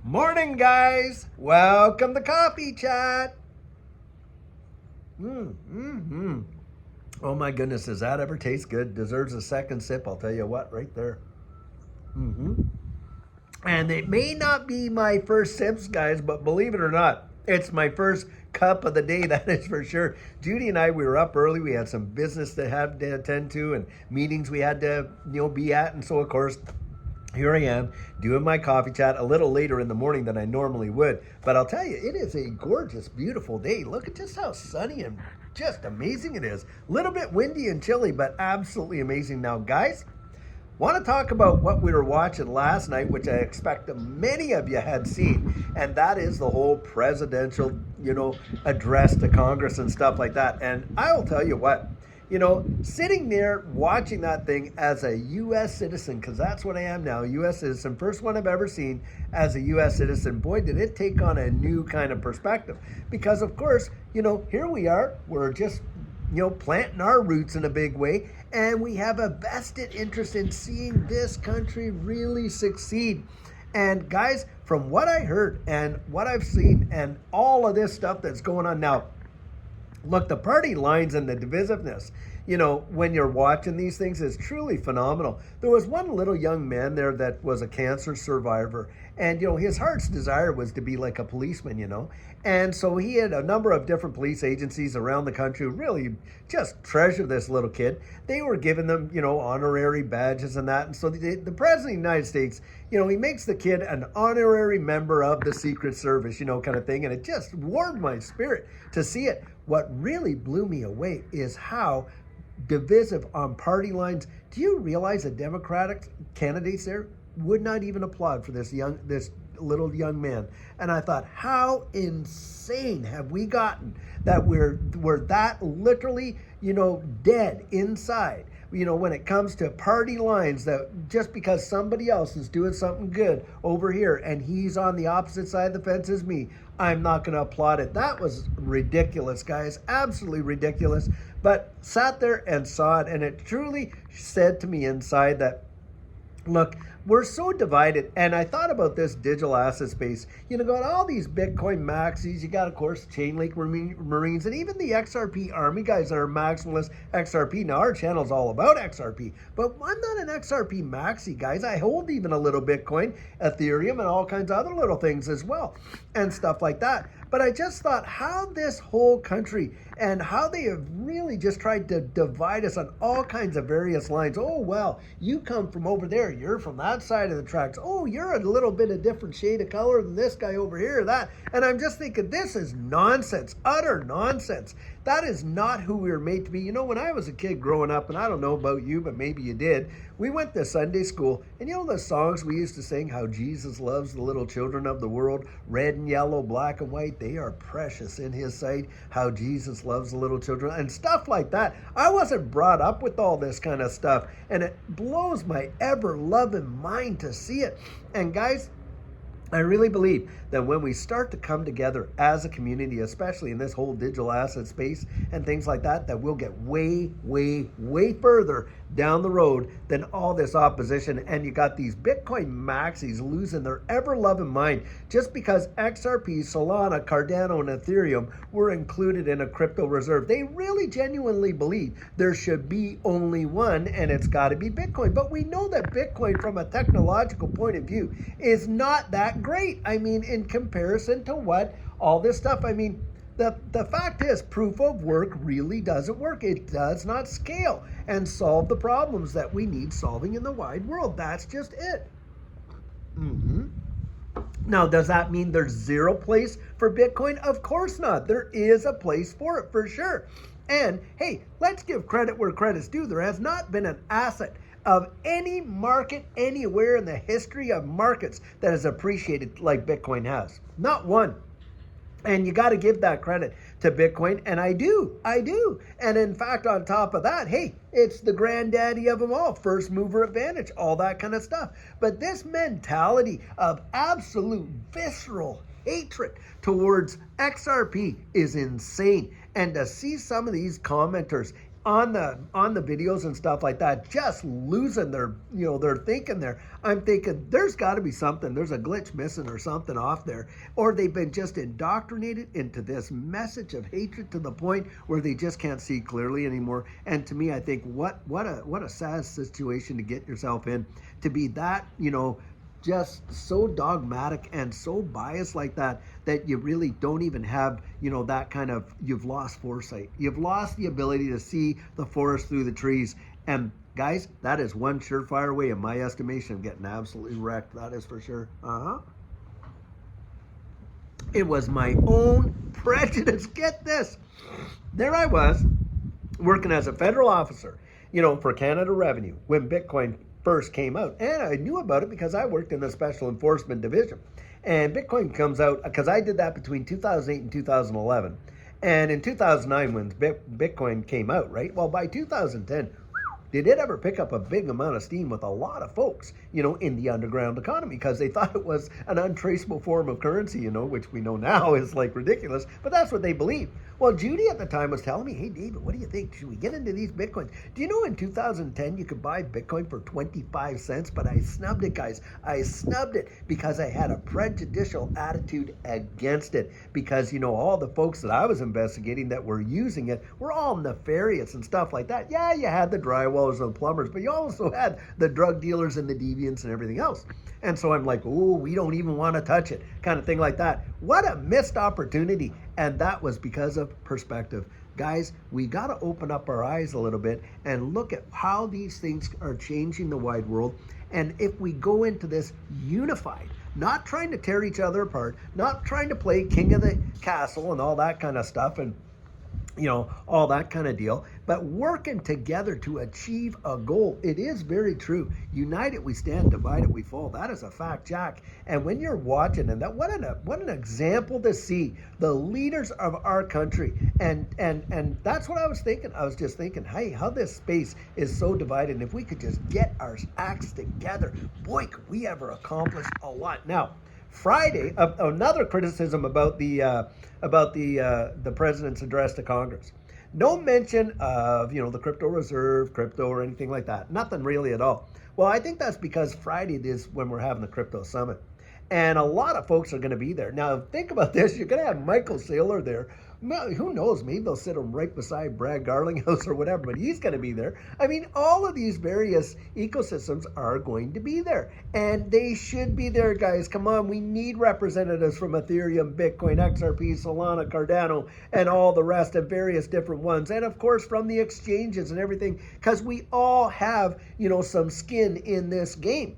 Morning, guys. Welcome to Coffee Chat. Oh my goodness, does that ever taste good? Deserves a second sip, I'll tell you what, right there. And it may not be my first sips, guys, but believe it or not, it's my first cup of the day, that is for sure. Judy and I, we were up early. We had some business to have to attend to and meetings we had to, be at. And so, of course, here I am doing my coffee chat a little later in the morning than I normally would. But I'll tell you, it is a gorgeous, beautiful day. Look at just how sunny and just amazing it is. A little bit windy and chilly, but absolutely amazing. Now, guys, want to talk about what we were watching last night, which I expect many of you had seen, and that is the whole presidential, address to Congress and stuff like that. And I'll tell you what, sitting there watching that thing as a U.S. citizen, because that's what I am now, a U.S. citizen, first one I've ever seen as a U.S. citizen, boy, did it take on a new kind of perspective. Because, of course, here we are, we're just planting our roots in a big way, and we have a vested interest in seeing this country really succeed. And guys, from what I heard and what I've seen and all of this stuff that's going on now, look, the party lines and the divisiveness, when you're watching these things is truly phenomenal. There was one little young man there that was a cancer survivor, and, his heart's desire was to be like a policeman, And so he had a number of different police agencies around the country who really just treasure this little kid. They were giving them, honorary badges and that. And so the president of the United States, he makes the kid an honorary member of the Secret Service, kind of thing. And it just warmed my spirit to see it. What really blew me away is how divisive on party lines. Do you realize the Democratic candidates there would not even applaud for this little young man? And I thought, how insane have we gotten that we're that literally, dead inside, when it comes to party lines, that just because somebody else is doing something good over here and he's on the opposite side of the fence as me, I'm not going to applaud it. That was ridiculous, guys. Absolutely ridiculous. But sat there and saw it, and it truly said to me inside that, look, we're so divided. And I thought about this digital asset space. Got all these Bitcoin maxis. You got, of course, Chainlink Marines, and even the XRP army guys that are maximalist XRP. Now, our channel's all about XRP, but I'm not an XRP maxi, guys. I hold even a little Bitcoin, Ethereum, and all kinds of other little things as well, and stuff like that. But I just thought how this whole country and how they have really just tried to divide us on all kinds of various lines. Oh, well, you come from over there. You're from that side of the tracks. Oh, you're a little bit of different shade of color than this guy over here or that. And I'm just thinking, this is nonsense, utter nonsense. That is not who we were made to be. When I was a kid growing up, and I don't know about you, but maybe you did, we went to Sunday school, and the songs we used to sing, how Jesus loves the little children of the world, red and yellow, black and white, they are precious in his sight, how Jesus loves the little children, and stuff like that. I wasn't brought up with all this kind of stuff, and it blows my ever-loving mind to see it. And guys, I really believe that when we start to come together as a community, especially in this whole digital asset space and things like that, that we'll get way, way, way further down the road than all this opposition. And you got these Bitcoin maxis losing their ever-loving mind just because XRP, Solana, Cardano, and Ethereum were included in a crypto reserve. They really genuinely believe there should be only one, and it's got to be Bitcoin. But we know that Bitcoin, from a technological point of view, is not that great. I mean, in comparison to what all this stuff, the fact is, proof of work really doesn't work. It does not scale and solve the problems that we need solving in the wide world. That's just it. Now, does that mean there's zero place for Bitcoin? Of course not. There is a place for it, for sure. And hey, let's give credit where credit's due. There has not been an asset of any market anywhere in the history of markets that has appreciated like Bitcoin has. Not one. And you got to give that credit to Bitcoin, and I do. And in fact, on top of that, hey, it's the granddaddy of them all, first mover advantage, all that kind of stuff. But this mentality of absolute visceral hatred towards XRP is insane. And to see some of these commenters on the videos and stuff like that, just losing their, their thinking there. I'm thinking there's got to be something. There's a glitch missing or something off there, or they've been just indoctrinated into this message of hatred to the point where they just can't see clearly anymore. And to me, I think what a sad situation to get yourself in, to be that, just so dogmatic and so biased like that, that you really don't even have, that kind of, you've lost foresight. You've lost the ability to see the forest through the trees. And guys, that is one surefire way, in my estimation, of getting absolutely wrecked. That is for sure. It was my own prejudice. Get this. There I was, working as a federal officer, for Canada Revenue, when Bitcoin first came out. And I knew about it because I worked in the Special Enforcement Division. And Bitcoin comes out, because I did that between 2008 and 2011. And in 2009, when Bitcoin came out, right? Well, by 2010, did it ever pick up a big amount of steam with a lot of folks, in the underground economy, because they thought it was an untraceable form of currency, which we know now is like ridiculous, but that's what they believed. Well, Judy at the time was telling me, hey, David, what do you think? Should we get into these Bitcoins? Do you know in 2010 you could buy Bitcoin for 25 cents? But I snubbed it, guys. I snubbed it because I had a prejudicial attitude against it. Because, all the folks that I was investigating that were using it were all nefarious and stuff like that. Yeah, you had the drywallers and the plumbers, but you also had the drug dealers and the deviants and everything else. And so I'm like, oh, we don't even want to touch it, kind of thing like that. What a missed opportunity. And that was because of perspective. Guys, we got to open up our eyes a little bit and look at how these things are changing the wide world. And if we go into this unified, not trying to tear each other apart, not trying to play king of the castle and all that kind of stuff, and all that kind of deal, but working together to achieve a goal. It is very true. United we stand, divided we fall. That is a fact, Jack. And when you're watching, and that what an example to see the leaders of our country. And that's what I was thinking. I was just thinking, hey, how this space is so divided. And if we could just get our acts together, boy, could we ever accomplish a lot. Now, Friday, another criticism about the president's address to Congress. No mention of, the crypto reserve, crypto, or anything like that. Nothing really at all. Well, I think that's because Friday is when we're having the crypto summit. And a lot of folks are going to be there. Now, think about this. You're going to have Michael Saylor there. Who knows? Maybe they'll sit him right beside Brad Garlinghouse or whatever, but he's going to be there. I mean, all of these various ecosystems are going to be there. And they should be there, guys. Come on, we need representatives from Ethereum, Bitcoin, XRP, Solana, Cardano, and all the rest of various different ones. And of course, from the exchanges and everything, because we all have, some skin in this game.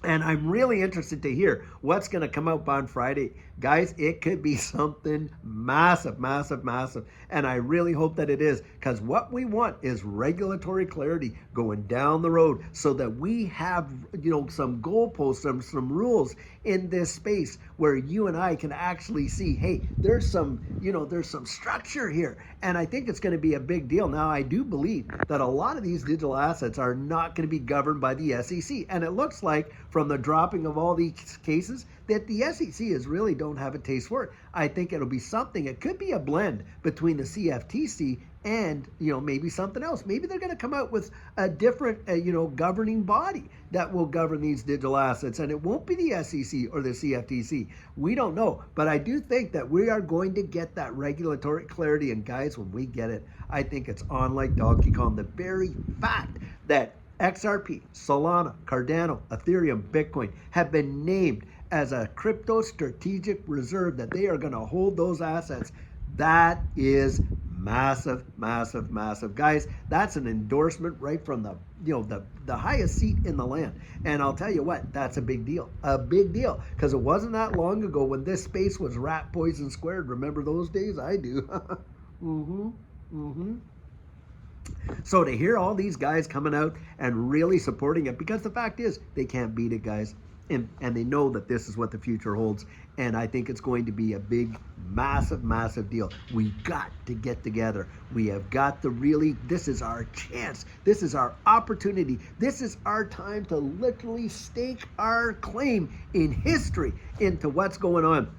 And I'm really interested to hear what's going to come out on Friday. Guys, it could be something massive, massive, massive. And I really hope that it is, because what we want is regulatory clarity going down the road so that we have, some goalposts, some rules in this space where you and I can actually see, hey, there's some structure here. And I think it's going to be a big deal. Now, I do believe that a lot of these digital assets are not going to be governed by the SEC. And it looks like from the dropping of all these cases that the SEC really don't have a taste for it. I think it'll be something. It could be a blend between the CFTC and, maybe something else. Maybe they're going to come out with a different, governing body that will govern these digital assets. And it won't be the SEC or the CFTC. We don't know. But I do think that we are going to get that regulatory clarity. And guys, when we get it, I think it's on like Donkey Kong. The very fact that XRP, Solana, Cardano, Ethereum, Bitcoin have been named as a crypto strategic reserve, that they are going to hold those assets. That is massive, massive, massive. Guys, that's an endorsement right from the highest seat in the land. And I'll tell you what, that's a big deal. A big deal. Because it wasn't that long ago when this space was rat poison squared. Remember those days? I do. So to hear all these guys coming out and really supporting it, because the fact is, they can't beat it, guys. And they know that this is what the future holds. And I think it's going to be a big, massive, massive deal. We got to get together. We have got to really, this is our chance. This is our opportunity. This is our time to literally stake our claim in history into what's going on.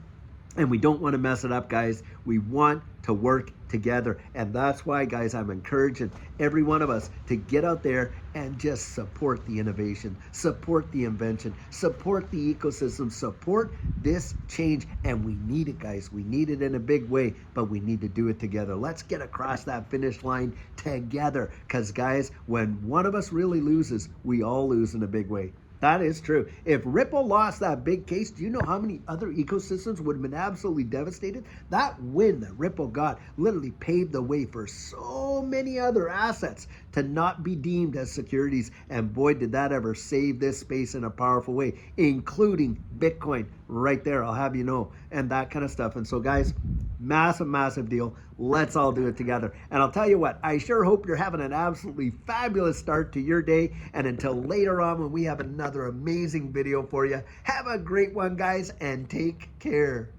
And we don't want to mess it up, guys. We want to work together. And that's why, guys, I'm encouraging every one of us to get out there and just support the innovation, support the invention, support the ecosystem, support this change. And we need it, guys. We need it in a big way, but we need to do it together. Let's get across that finish line together, because, guys, when one of us really loses, we all lose in a big way. That is true. If Ripple lost that big case, do you know how many other ecosystems would have been absolutely devastated? That win that Ripple got literally paved the way for so many other assets to not be deemed as securities. And boy, did that ever save this space in a powerful way, including Bitcoin right there, I'll have you know, and that kind of stuff. And so, guys, massive deal. Let's all do it together. And I'll tell you what, I sure hope you're having an absolutely fabulous start to your day. And until later on when we have another amazing video for you, have a great one, guys, and take care.